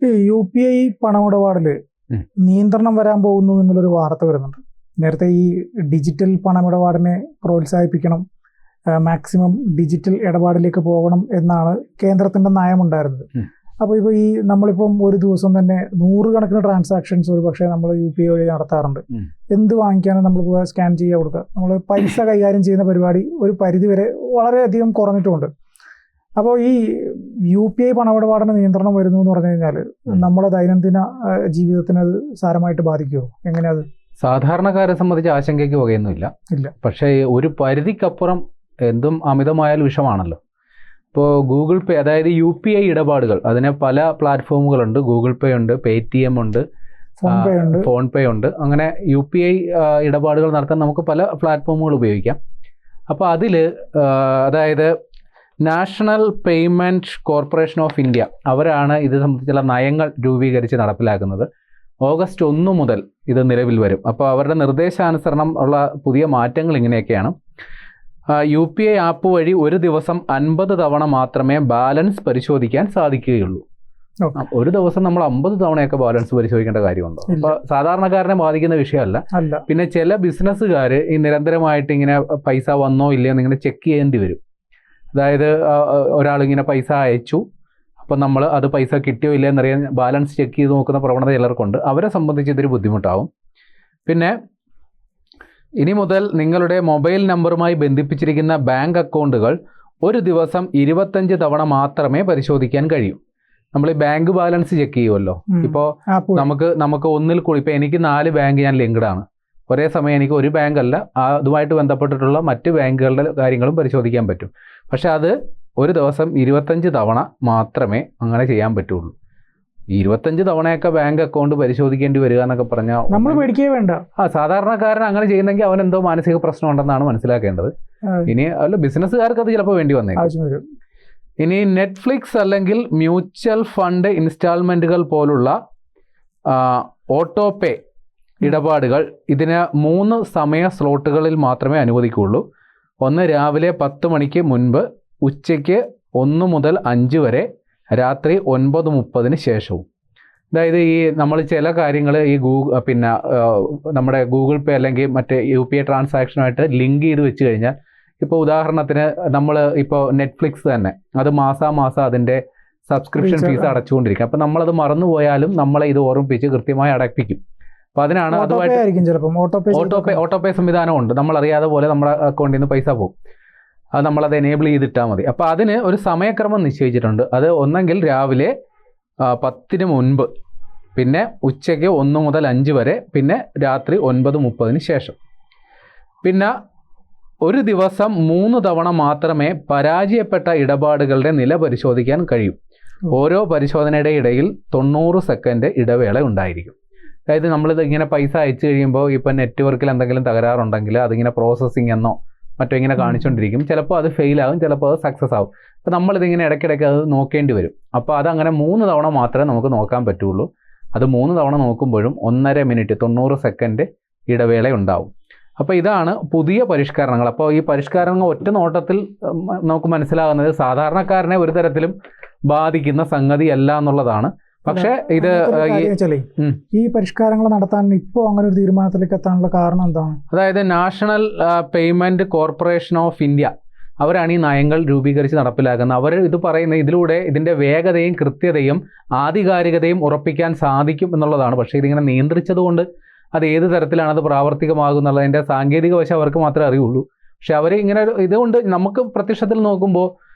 ഈ UPI പണമിടപാടില് ഉം. നിയന്ത്രണം വരാൻ പോകുന്നു എന്നുള്ളൊരു വാർത്ത വരുന്നുണ്ട്. നേരത്തെ ഈ ഡിജിറ്റൽ പണമിടപാടിനെ പ്രോത്സാഹിപ്പിക്കണം, മാക്സിമം ഡിജിറ്റൽ ഇടപാടിലേക്ക് പോകണം എന്നാണ് കേന്ദ്രത്തിന്റെ നയമുണ്ടായിരുന്നത്. ഉം. അപ്പോൾ ഇപ്പോൾ നമ്മളിപ്പം ഒരു ദിവസം തന്നെ 100 കണക്കിന് ട്രാൻസാക്ഷൻസ് ഒരു പക്ഷേ നമ്മൾ UPI വഴി നടത്താറുണ്ട്. ഉം. എന്ത് വാങ്ങിക്കാനും നമ്മൾ സ്കാൻ ചെയ്യുക, കൊടുക്കുക. നമ്മൾ പൈസ കൈകാര്യം ചെയ്യുന്ന പരിപാടി ഒരു പരിധി വരെ വളരെയധികം കുറഞ്ഞിട്ടുമുണ്ട്. അപ്പോൾ ഈ UPI പണമിടപാടിന് നിയന്ത്രണം വരുന്നു എന്ന് പറഞ്ഞു കഴിഞ്ഞാൽ നമ്മുടെ ദൈനംദിന ജീവിതത്തിന് അത് സാരമായിട്ട് ബാധിക്കുമോ? എങ്ങനെയത്? സാധാരണക്കാരെ സംബന്ധിച്ച് ആശങ്കയ്ക്ക് വകയൊന്നുമില്ല. ഇല്ല. പക്ഷേ ഒരു പരിധിക്കപ്പുറം എന്തും അമിതമായാൽ വിഷമാണല്ലോ. ഇപ്പോൾ ഗൂഗിൾ പേ, അതായത് UPI ഇടപാടുകൾ, അതിന് പല പ്ലാറ്റ്ഫോമുകളുണ്ട്. ഗൂഗിൾ പേ ഉണ്ട്, പേടിഎം ഉണ്ട്, ഫോൺ പേ ഉണ്ട്. അങ്ങനെ UPI ഇടപാടുകൾ നടത്താൻ നമുക്ക് പല പ്ലാറ്റ്ഫോമുകൾ ഉപയോഗിക്കാം. അപ്പോൾ അതിൽ അതായത് national payment corporation of India അവരാണ് ഇത് സംബന്ധിച്ചുള്ള നയങ്ങൾ രൂപീകരിച്ച് നടപ്പിലാക്കുന്നത്. ഓഗസ്റ്റ് 1 മുതൽ ഇത് നിലവിൽ വരും. അപ്പോൾ അവരുടെ നിർദ്ദേശാനുസരണം ഉള്ള പുതിയ മാറ്റങ്ങൾ ഇങ്ങനെയൊക്കെയാണ്. UPI ആപ്പ് വഴി ഒരു ദിവസം 50 തവണ മാത്രമേ ബാലൻസ് പരിശോധിക്കാൻ സാധിക്കുകയുള്ളൂ. ഒരു ദിവസം നമ്മൾ 50 തവണയൊക്കെ ബാലൻസ് പരിശോധിക്കേണ്ട കാര്യമുണ്ടോ? അപ്പോൾ സാധാരണക്കാരനെ ബാധിക്കുന്ന വിഷയമല്ല. പിന്നെ ചില ബിസിനസ്സുകാർ ഈ നിരന്തരമായിട്ട് ഇങ്ങനെ പൈസ വന്നോ ഇല്ലയോ എന്നിങ്ങനെ ചെക്ക് ചെയ്യേണ്ടി വരും. അതായത് ഒരാളിങ്ങനെ പൈസ അയച്ചു, അപ്പം നമ്മൾ അത് പൈസ കിട്ടിയോ ഇല്ലയോ എന്നറിയാൻ ബാലൻസ് ചെക്ക് ചെയ്ത് നോക്കുന്ന പ്രവണത ചിലർക്കുണ്ട്. അവരെ സംബന്ധിച്ച് ഇതൊരു ബുദ്ധിമുട്ടാവും. പിന്നെ ഇനി മുതൽ നിങ്ങളുടെ മൊബൈൽ നമ്പറുമായി ബന്ധിപ്പിച്ചിരിക്കുന്ന ബാങ്ക് അക്കൗണ്ടുകൾ ഒരു ദിവസം 25 തവണ മാത്രമേ പരിശോധിക്കാൻ കഴിയൂ. നമ്മൾ ഈ ബാങ്ക് ബാലൻസ് ചെക്ക് ചെയ്യുമല്ലോ. ഇപ്പോൾ നമുക്ക് ഒന്നിൽ കൂടി, ഇപ്പോൾ എനിക്ക് 4 ബാങ്ക് ഞാൻ ലിങ്ക്ഡ് ആണ്. ഒരേ സമയം എനിക്ക് ഒരു ബാങ്ക് അല്ല, അതുമായിട്ട് ബന്ധപ്പെട്ടിട്ടുള്ള മറ്റ് ബാങ്കുകളുടെ കാര്യങ്ങളും പരിശോധിക്കാൻ പറ്റും. പക്ഷെ അത് ഒരു ദിവസം 25 തവണ മാത്രമേ അങ്ങനെ ചെയ്യാൻ പറ്റുള്ളൂ. 25 തവണയൊക്കെ ബാങ്ക് അക്കൗണ്ട് പരിശോധിക്കേണ്ടി വരിക എന്നൊക്കെ പറഞ്ഞാൽ നമ്മൾ പേടിക്കേ വേണ്ട. സാധാരണക്കാരൻ അങ്ങനെ ചെയ്യുന്നെങ്കിൽ അവൻ എന്തോ മാനസിക പ്രശ്നം ഉണ്ടെന്നാണ് മനസ്സിലാക്കേണ്ടത്. ഇനി അല്ല, ബിസിനസ്സുകാർക്ക് അത് ചിലപ്പോൾ വേണ്ടി വന്നേക്കും. ഇനി നെറ്റ്ഫ്ലിക്സ് അല്ലെങ്കിൽ മ്യൂച്വൽ ഫണ്ട് ഇൻസ്റ്റാൾമെൻറ്റുകൾ പോലുള്ള ഓട്ടോ പേ ഇടപാടുകൾ ഇതിന് 3 സമയ സ്ലോട്ടുകളിൽ മാത്രമേ അനുവദിക്കുകയുള്ളൂ. ഒന്ന് രാവിലെ 10 മണിക്ക് മുൻപ്, ഉച്ചയ്ക്ക് 1 മുതൽ 5 വരെ, രാത്രി 9:30 ശേഷവും. അതായത് ഈ നമ്മൾ ചില കാര്യങ്ങൾ ഈ നമ്മുടെ ഗൂഗിൾ പേ അല്ലെങ്കിൽ മറ്റേ UPI ട്രാൻസാക്ഷനുമായിട്ട് ലിങ്ക് ചെയ്ത് വെച്ച് കഴിഞ്ഞാൽ, ഇപ്പോൾ ഉദാഹരണത്തിന് നമ്മൾ ഇപ്പോൾ നെറ്റ്ഫ്ലിക്സ് തന്നെ അത് മാസാമാസം അതിൻ്റെ സബ്സ്ക്രിപ്ഷൻ ഫീസ് അടച്ചുകൊണ്ടിരിക്കും. അപ്പോൾ നമ്മളത് മറന്നുപോയാലും നമ്മളെ ഇത് ഓർമ്മിപ്പിച്ച് കൃത്യമായി അടപ്പിക്കും. അപ്പോൾ അതിനാണ് അതുമായിട്ട് ഓട്ടോ പേ സംവിധാനമുണ്ട്. നമ്മളറിയാതെ പോലെ നമ്മുടെ അക്കൗണ്ടിൽ നിന്ന് പൈസ പോകും. അത് നമ്മളത് എനേബിൾ ചെയ്തിട്ടാൽ മതി. അപ്പോൾ അതിന് ഒരു സമയക്രമം നിശ്ചയിച്ചിട്ടുണ്ട്. അത് ഒന്നെങ്കിൽ രാവിലെ 10 മുൻപ്, പിന്നെ ഉച്ചയ്ക്ക് 1 മുതൽ 5 വരെ, പിന്നെ രാത്രി 9:30 ശേഷം. പിന്നെ ഒരു ദിവസം 3 തവണ മാത്രമേ പരാജയപ്പെട്ട ഇടപാടുകളുടെ നില പരിശോധിക്കാൻ കഴിയൂ. ഓരോ പരിശോധനയുടെ ഇടയിൽ 90 സെക്കൻഡ് ഇടവേള ഉണ്ടായിരിക്കും. അതായത് നമ്മളിത് ഇങ്ങനെ പൈസ അയച്ചു കഴിയുമ്പോൾ ഇപ്പോൾ നെറ്റ്വർക്കിൽ എന്തെങ്കിലും തകരാറുണ്ടെങ്കിൽ അതിങ്ങനെ പ്രോസസ്സിംഗ് എന്നോ മറ്റോ ഇങ്ങനെ കാണിച്ചുകൊണ്ടിരിക്കും. ചിലപ്പോൾ അത് ഫെയിലാകും, ചിലപ്പോൾ അത് സക്സസ് ആകും. അപ്പോൾ നമ്മളിതിങ്ങനെ ഇടയ്ക്കിടയ്ക്ക് അത് നോക്കേണ്ടി വരും. അപ്പോൾ അതങ്ങനെ 3 തവണ മാത്രമേ നമുക്ക് നോക്കാൻ പറ്റുള്ളൂ. അത് 3 തവണ നോക്കുമ്പോഴും 1.5 മിനിറ്റ് 90 സെക്കൻഡ് ഇടവേള ഉണ്ടാവും. അപ്പോൾ ഇതാണ് പുതിയ പരിഷ്കരണങ്ങൾ. അപ്പോൾ ഈ പരിഷ്കരണങ്ങൾ ഒറ്റ നോട്ടത്തിൽ നമുക്ക് മനസ്സിലാകുന്നത് സാധാരണക്കാരനെ ഒരു തരത്തിലും ബാധിക്കുന്ന സംഗതിയല്ല എന്നുള്ളതാണ്. പക്ഷേ ഇത് ഈ പരിഷ്കാരങ്ങൾ നടത്താൻ ഇപ്പോൾ അങ്ങനെ ഒരു തീരുമാനത്തിലേക്ക് എത്താനുള്ള കാരണം എന്താണ്? അതായത് national payment corporation of India അവരാണ് ഈ നയങ്ങൾ രൂപീകരിച്ച് നടപ്പിലാക്കുന്നത്. അവർ ഇത് പറയുന്നത് ഇതിലൂടെ ഇതിൻ്റെ വേഗതയും കൃത്യതയും ആധികാരികതയും ഉറപ്പിക്കാൻ സാധിക്കും എന്നുള്ളതാണ്. പക്ഷേ ഇതിങ്ങനെ നിയന്ത്രിച്ചതുകൊണ്ട് അത് ഏത് തരത്തിലാണ് അത് പ്രാവർത്തികമാകുന്നുള്ളതിൻ്റെ സാങ്കേതിക വശം അവർക്ക് മാത്രമേ അറിയുള്ളൂ. പക്ഷെ അവർ ഇങ്ങനെ ഇതുകൊണ്ട് നമുക്ക് പ്രത്യക്ഷത്തിൽ നോക്കുമ്പോൾ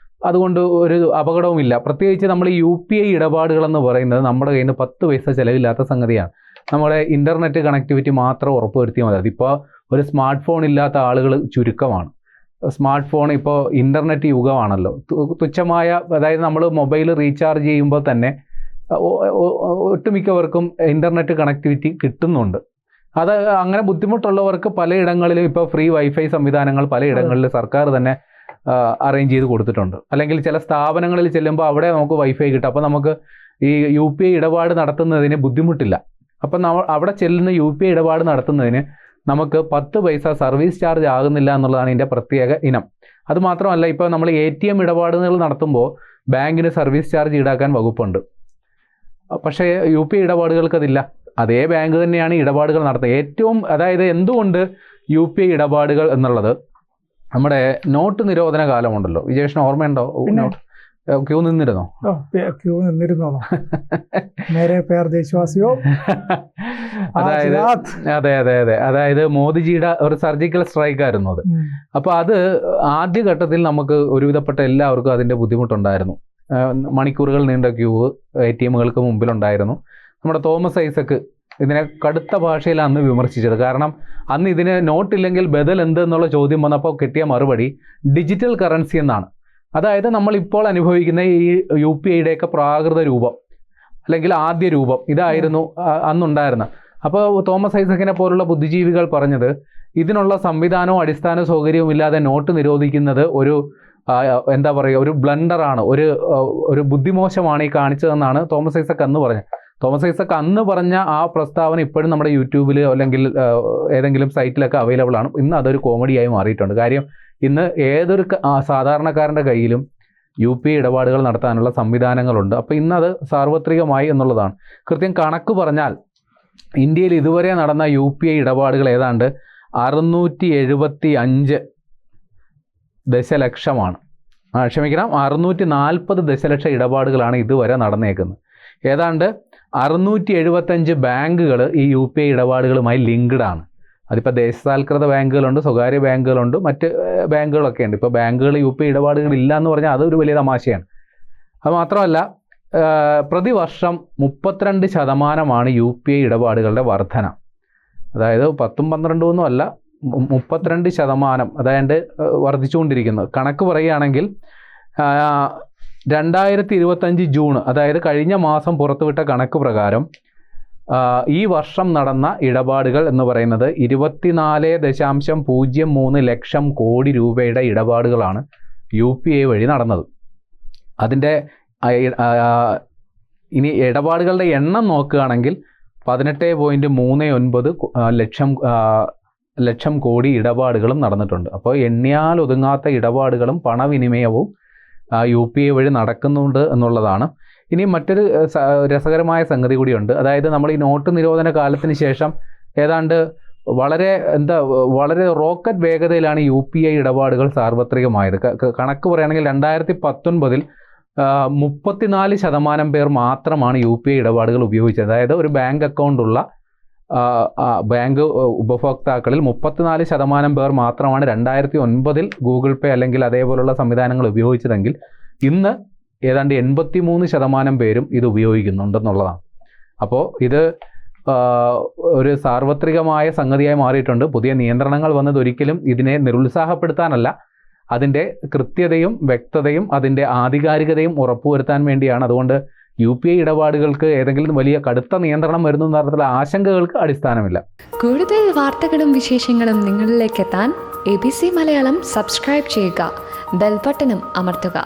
അതുകൊണ്ട് ഒരു അപകടവുമില്ല. പ്രത്യേകിച്ച് നമ്മൾ ഈ UPI ഇടപാടുകളെന്ന് പറയുന്നത് നമ്മുടെ കയ്യിൽ നിന്ന് 10 പൈസ ചിലവില്ലാത്ത സംഗതിയാണ്. നമ്മുടെ ഇൻ്റർനെറ്റ് കണക്ടിവിറ്റി മാത്രം ഉറപ്പുവരുത്തിയാൽ മതി. അതിപ്പോൾ ഒരു സ്മാർട്ട് ഫോൺ ഇല്ലാത്ത ആളുകൾ ചുരുക്കമാണ്. സ്മാർട്ട് ഫോൺ ഇപ്പോൾ ഇൻ്റർനെറ്റ് യുഗമാണല്ലോ. തുച്ഛമായ, അതായത് നമ്മൾ മൊബൈൽ റീചാർജ് ചെയ്യുമ്പോൾ തന്നെ ഒട്ടുമിക്കവർക്കും ഇൻ്റർനെറ്റ് കണക്ടിവിറ്റി കിട്ടുന്നുണ്ട്. അത് അങ്ങനെ ബുദ്ധിമുട്ടുള്ളവർക്ക് പലയിടങ്ങളിലും ഇപ്പോൾ ഫ്രീ വൈഫൈ സംവിധാനങ്ങൾ പലയിടങ്ങളിൽ സർക്കാർ തന്നെ അറേഞ്ച് ചെയ്ത് കൊടുത്തിട്ടുണ്ട്. അല്ലെങ്കിൽ ചില സ്ഥാപനങ്ങളിൽ ചെല്ലുമ്പോൾ അവിടെ നമുക്ക് വൈഫൈ കിട്ടും. അപ്പോൾ നമുക്ക് ഈ UPI ഇടപാട് നടത്തുന്നതിന് ബുദ്ധിമുട്ടില്ല. അപ്പം അവിടെ ചെല്ലുന്ന UPI ഇടപാട് നടത്തുന്നതിന് നമുക്ക് 10 പൈസ സർവീസ് ചാർജ് ആകുന്നില്ല എന്നുള്ളതാണ് ഇതിൻ്റെ പ്രത്യേക ഇനം. അതുമാത്രമല്ല, ഇപ്പോൾ നമ്മൾ ATM ഇടപാടുകൾ നടത്തുമ്പോൾ ബാങ്കിന് സർവീസ് ചാർജ് ഈടാക്കാൻ വകുപ്പുണ്ട്. പക്ഷേ UPI ഇടപാടുകൾക്ക് അതില്ല. അതേ ബാങ്ക് തന്നെയാണ് ഇടപാടുകൾ നടത്തുന്നത്. ഏറ്റവും അതായത് എന്തുകൊണ്ട് UPI ഇടപാടുകൾ എന്നുള്ളത് നമ്മുടെ നോട്ട് നിരോധന കാലമുണ്ടല്ലോ, വിജേഷിന് ഓർമ്മയുണ്ടോ? ക്യൂ നിന്നിരുന്നോ? ക്യൂ നിന്നിരുന്നോ? അതായത് അതെ, അതായത് മോദിജിയുടെ ഒരു സർജിക്കൽ സ്ട്രൈക്ക് ആയിരുന്നു അത്. അപ്പോൾ അത് ആദ്യഘട്ടത്തിൽ നമുക്ക് ഒരുവിധപ്പെട്ട എല്ലാവർക്കും അതിൻ്റെ ബുദ്ധിമുട്ടുണ്ടായിരുന്നു. മണിക്കൂറുകൾ നീണ്ട ക്യൂ ATMകൾക്ക് മുമ്പിലുണ്ടായിരുന്നു. നമ്മുടെ തോമസ് ഐസക്ക് ഇതിനെ കടുത്ത ഭാഷയിൽ അന്ന് വിമർശിച്ചത്. കാരണം അന്ന് ഇതിന് നോട്ടില്ലെങ്കിൽ ബദൽ എന്ത് എന്നുള്ള ചോദ്യം വന്നപ്പോൾ കിട്ടിയ മറുപടി ഡിജിറ്റൽ കറൻസി എന്നാണ്. അതായത് നമ്മളിപ്പോൾ അനുഭവിക്കുന്ന ഈ UPIയുടെയൊക്കെ പ്രാകൃത രൂപം അല്ലെങ്കിൽ ആദ്യ രൂപം ഇതായിരുന്നു അന്നുണ്ടായിരുന്നത്. അപ്പോൾ തോമസ് ഐസക്കിനെ പോലുള്ള ബുദ്ധിജീവികൾ പറഞ്ഞത് ഇതിനുള്ള സംവിധാനവും അടിസ്ഥാന സൗകര്യവും ഇല്ലാതെ നോട്ട് നിരോധിക്കുന്നത് ഒരു എന്താ പറയുക, ഒരു ബ്ലണ്ടറാണ്, ഒരു ബുദ്ധിമോശമാണ് ഈ കാണിച്ചതെന്നാണ് തോമസ് ഐസക്ക് അന്ന് പറഞ്ഞത്. തോമസ് ഐസക്ക് അന്ന് പറഞ്ഞ ആ പ്രസ്താവന ഇപ്പോഴും നമ്മുടെ യൂട്യൂബിൽ അല്ലെങ്കിൽ ഏതെങ്കിലും സൈറ്റിലൊക്കെ അവൈലബിൾ ആണ്. ഇന്ന് അതൊരു കോമഡിയായി മാറിയിട്ടുണ്ട്. കാര്യം ഇന്ന് ഏതൊരു സാധാരണക്കാരൻ്റെ കയ്യിലും UPI ഇടപാടുകൾ നടത്താനുള്ള സംവിധാനങ്ങളുണ്ട്. അപ്പോൾ ഇന്നത് സാർവത്രികമായി എന്നുള്ളതാണ്. കൃത്യം കണക്ക് പറഞ്ഞാൽ ഇന്ത്യയിൽ ഇതുവരെ നടന്ന UPI ഇടപാടുകൾ ഏതാണ്ട് 675 ദശലക്ഷമാണ്. 640 ദശലക്ഷ ഇടപാടുകളാണ് ഇതുവരെ നടന്നേക്കുന്നത്. ഏതാണ്ട് 675 ബാങ്കുകൾ ഈ UPI ഇടപാടുകളുമായി ലിങ്ക്ഡ് ആണ്. അതിപ്പോൾ ദേശസാൽകൃത ബാങ്കുകളുണ്ട്, സ്വകാര്യ ബാങ്കുകളുണ്ട്, മറ്റ് ബാങ്കുകളൊക്കെ ഉണ്ട്. ഇപ്പോൾ ബാങ്കുകൾ UPI ഇടപാടുകൾ ഇല്ല എന്ന് പറഞ്ഞാൽ അതൊരു വലിയ തമാശയാണ്. അത് മാത്രമല്ല പ്രതിവർഷം 32% UPI ഇടപാടുകളുടെ വർധന. അതായത് 10-12 അല്ല, 32%, അതായത് വർദ്ധിച്ചുകൊണ്ടിരിക്കുന്നത്. കണക്ക് പറയുകയാണെങ്കിൽ 2025 ജൂൺ, അതായത് കഴിഞ്ഞ മാസം പുറത്തുവിട്ട കണക്ക് പ്രകാരം ഈ വർഷം നടന്ന ഇടപാടുകൾ എന്ന് പറയുന്നത് 24.03 ലക്ഷം കോടി രൂപയുടെ ഇടപാടുകളാണ് UPI വഴി നടന്നത്. അതിൻ്റെ ഇനി ഇടപാടുകളുടെ എണ്ണം നോക്കുകയാണെങ്കിൽ 18.39 ലക്ഷം കോടി ഇടപാടുകളും നടന്നിട്ടുണ്ട്. അപ്പോൾ എണ്ണിയാൽ ഒതുങ്ങാത്ത ഇടപാടുകളും പണവിനിമയവും UPI വഴി നടക്കുന്നുണ്ട് എന്നുള്ളതാണ്. ഇനി മറ്റൊരു രസകരമായ സംഗതി കൂടിയുണ്ട്. അതായത് നമ്മൾ ഈ നോട്ട് നിരോധന കാലത്തിന് ശേഷം ഏതാണ്ട് വളരെ റോക്കറ്റ് വേഗതയിലാണ് UPI ഇടപാടുകൾ സാർവത്രികമായത്. കണക്ക് പറയുകയാണെങ്കിൽ 2019 34% പേർ മാത്രമാണ് UPI ഇടപാടുകൾ ഉപയോഗിച്ചത്. അതായത് ഒരു ബാങ്ക് അക്കൗണ്ടുള്ള ബാങ്ക് ഉപഭോക്താക്കളിൽ 34% പേർ മാത്രമാണ് 2009 ഗൂഗിൾ പേ അല്ലെങ്കിൽ അതേപോലുള്ള സംവിധാനങ്ങൾ ഉപയോഗിച്ചതെങ്കിൽ ഇന്ന് ഏതാണ്ട് 83% പേരും ഇത് ഉപയോഗിക്കുന്നുണ്ടെന്നുള്ളതാണ്. അപ്പോൾ ഇത് ഒരു സാർവത്രികമായ സംഗതിയായി മാറിയിട്ടുണ്ട്. പുതിയ നിയന്ത്രണങ്ങൾ വന്നത് ഒരിക്കലും ഇതിനെ നിരുത്സാഹപ്പെടുത്താനല്ല, അതിൻ്റെ കൃത്യതയും വ്യക്തതയും അതിൻ്റെ ആധികാരികതയും ഉറപ്പുവരുത്താൻ വേണ്ടിയാണ്. അതുകൊണ്ട് UPI ഇടപാടുകൾക്ക് ഏതെങ്കിലും വലിയ കടുത്ത നിയന്ത്രണം വരുന്ന തരത്തിലുള്ള ആശങ്കകൾക്ക് അടിസ്ഥാനമില്ല. കൂടുതൽ വാർത്തകളും വിശേഷങ്ങളും നിങ്ങളിലേക്ക് എത്താൻ ABC മലയാളം സബ്സ്ക്രൈബ് ചെയ്യുക, ബെൽ ബട്ടണും അമർത്തുക.